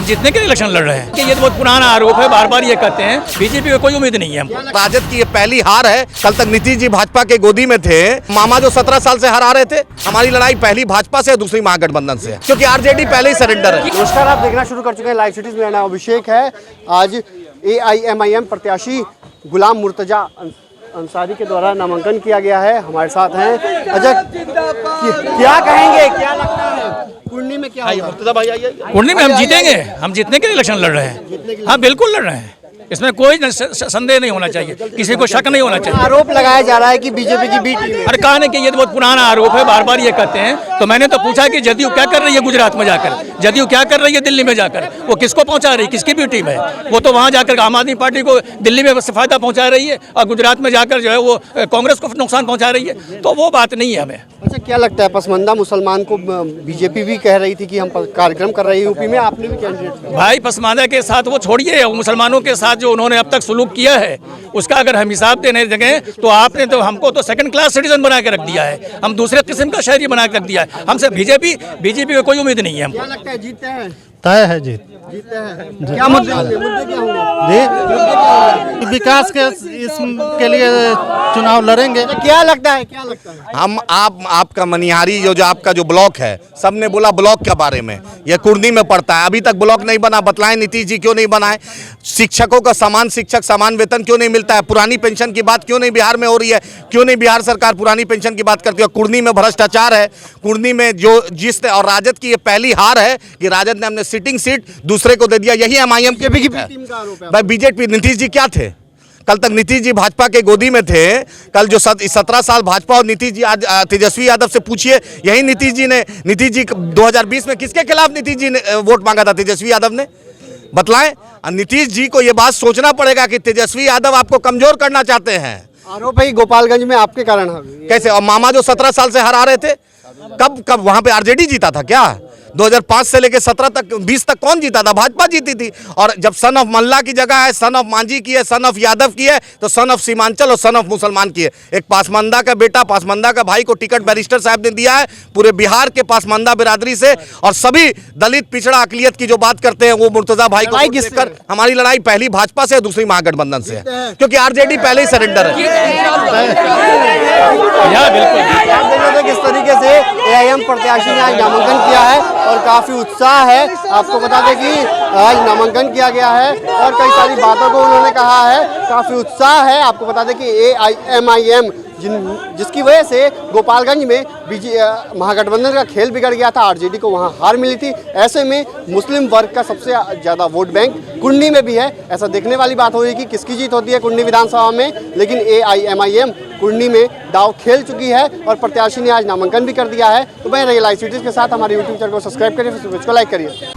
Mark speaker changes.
Speaker 1: हम जीतने के लिए इलेक्शन लड़ रहे हैं कि ये तो बहुत पुराना आरोप है, बार बार ये कहते हैं। बीजेपी को कोई उम्मीद नहीं है हमको।
Speaker 2: राजद की ये पहली हार है। कल तक नीतीश जी भाजपा के गोदी में थे। मामा जो 17 साल से हरा रहे थे। हमारी लड़ाई पहली भाजपा से, दूसरी महागठबंधन से, क्योंकि आरजेडी पहले ही सरेंडर है।
Speaker 3: नमस्कार, आप देखना शुरू कर चुके हैं लाइव सिटीज। मेरा नाम अभिषेक है। आज AIMIM प्रत्याशी गुलाम मुर्तजा अंसारी के द्वारा नामांकन किया गया है। हमारे साथ हैं अजय। क्या कहेंगे, क्या लगता है कुंडली में क्या होगा? मुर्तजा भाई आइए।
Speaker 1: कुंडली में हम जीतेंगे, हम जीतने के लिए इलेक्शन लड़ रहे हैं। हाँ बिल्कुल लड़ रहे हैं, इसमें कोई संदेह नहीं होना चाहिए, किसी को शक नहीं होना चाहिए।
Speaker 3: आरोप लगाया जा रहा है कि बीजेपी की बी टीम है।
Speaker 1: अरे कहा नहीं कि ये तो बहुत पुराना आरोप है, बार बार ये कहते हैं। तो मैंने तो पूछा कि जदयू क्या कर रही है गुजरात में जाकर, जदयू क्या कर रही है दिल्ली में जाकर, वो किसको पहुंचा रही है, किसकी भी टीम है? वो तो वहां जाकर आम आदमी पार्टी को दिल्ली में फायदा पहुंचा रही है और गुजरात में जाकर जो है वो कांग्रेस को नुकसान पहुंचा रही है। तो वो बात नहीं है हमें।
Speaker 3: अच्छा, क्या लगता है पसमानदा मुसलमान को बीजेपी भी कह रही थी कि हम कार्यक्रम कर रहे हैं यूपी में, आपने भी कैंडिडेट?
Speaker 1: भाई पसमानदा के साथ वो छोड़िए, मुसलमानों के साथ जो उन्होंने अब तक सुलूक किया है उसका अगर हम हिसाब देने लगे तो आपने तो हमको तो सेकंड क्लास सिटीजन बना के रख दिया है, हम दूसरे किस्म का शहरी बना के रख दिया है। हमसे बीजेपी को कोई उम्मीद नहीं है हमको।
Speaker 3: क्या लगता है जीतते हैं?
Speaker 4: तय है जीत।
Speaker 3: जीतते हैं। क्या मुद्दे होंगे? मुद्दे क्या होंगे?
Speaker 4: जी विकास के इसके लिए चुनाव लड़ेंगे।
Speaker 3: क्या लगता है, क्या लगता है?
Speaker 2: हम आपका मनिहारी जो आपका जो ब्लॉक है, सबने बोला ब्लॉक के बारे में, ये कुर्नी में पड़ता है। अभी तक ब्लॉक नहीं बना, बतलाएं नीतीश जी क्यों नहीं बनाए? शिक्षकों का समान शिक्षक समान वेतन क्यों नहीं मिलता है? पुरानी पेंशन की बात क्यों नहीं बिहार में हो रही है? क्यों नहीं बिहार सरकार पुरानी पेंशन की बात करती है? कुर्नी में भ्रष्टाचार है। कुर्नी में जो जिस और राजद की ये पहली हार है कि राजद ने हमने सिटिंग सीट दूसरे को दे दिया। यही MIM की
Speaker 3: टीम का आरोप है।
Speaker 2: भाई बीजेपी, नीतीश जी क्या थे? कल तक नीतीश जी भाजपा के गोदी में थे। कल जो 17 साल भाजपा और नीतीश जी, आज तेजस्वी यादव से पूछिए, यही नीतीश जी 2020 में किसके खिलाफ नीतीश जी ने वोट मांगा था? तेजस्वी यादव ने। बतलाएं। नीतीश जी को यह बात सोचना पड़ेगा कि तेजस्वी यादव आपको कमजोर करना चाहते हैं।
Speaker 3: आरोप है गोपालगंज में आपके कारण
Speaker 2: कैसे? और मामा जो 17 साल से हरा रहे थे, कब वहां पे आरजेडी जीता था क्या? 2005 से लेकर 17 तक 20 तक कौन जीता था? भाजपा जीती थी। और जब सन ऑफ मल्ला की जगह है, सन ऑफ मांझी की है, सन ऑफ यादव की है, तो सन ऑफ सीमांचल और सन ऑफ मुसलमान की है। एक पासमानदा का बेटा, पासमानदा का भाई को टिकट बैरिस्टर साहब ने दिया है। पूरे बिहार के पासमानदा बिरादरी से और सभी दलित पिछड़ा अकलियत की जो बात करते हैं वो मुर्तजा भाई को लेकर। हमारी लड़ाई पहली भाजपा से, दूसरी महागठबंधन से है, क्योंकि आरजेडी पहले ही सरेंडर है।
Speaker 3: किस तरीके से AIM प्रत्याशी ने आज नामांकन किया है और काफी उत्साह है। आपको बता दें कि आज नामांकन किया गया है और कई सारी बातों को उन्होंने कहा है। काफी उत्साह है। आपको बता दें कि AIMIM जिसकी वजह से गोपालगंज में महागठबंधन का खेल बिगड़ गया था, आरजेडी को वहां हार मिली थी। ऐसे में मुस्लिम वर्ग का सबसे ज़्यादा वोट बैंक कुंडली में भी है। ऐसा देखने वाली बात होगी कि किसकी जीत होती है कुंडली विधानसभा में। लेकिन AIMIM कुंडली में दाव खेल चुकी है और प्रत्याशी ने आज नामांकन भी कर दिया है। तो मैं लाइव सिटीज के साथ हमारे यूट्यूब चैनल को सब्सक्राइब करिए, फेसबुक को लाइक करिए।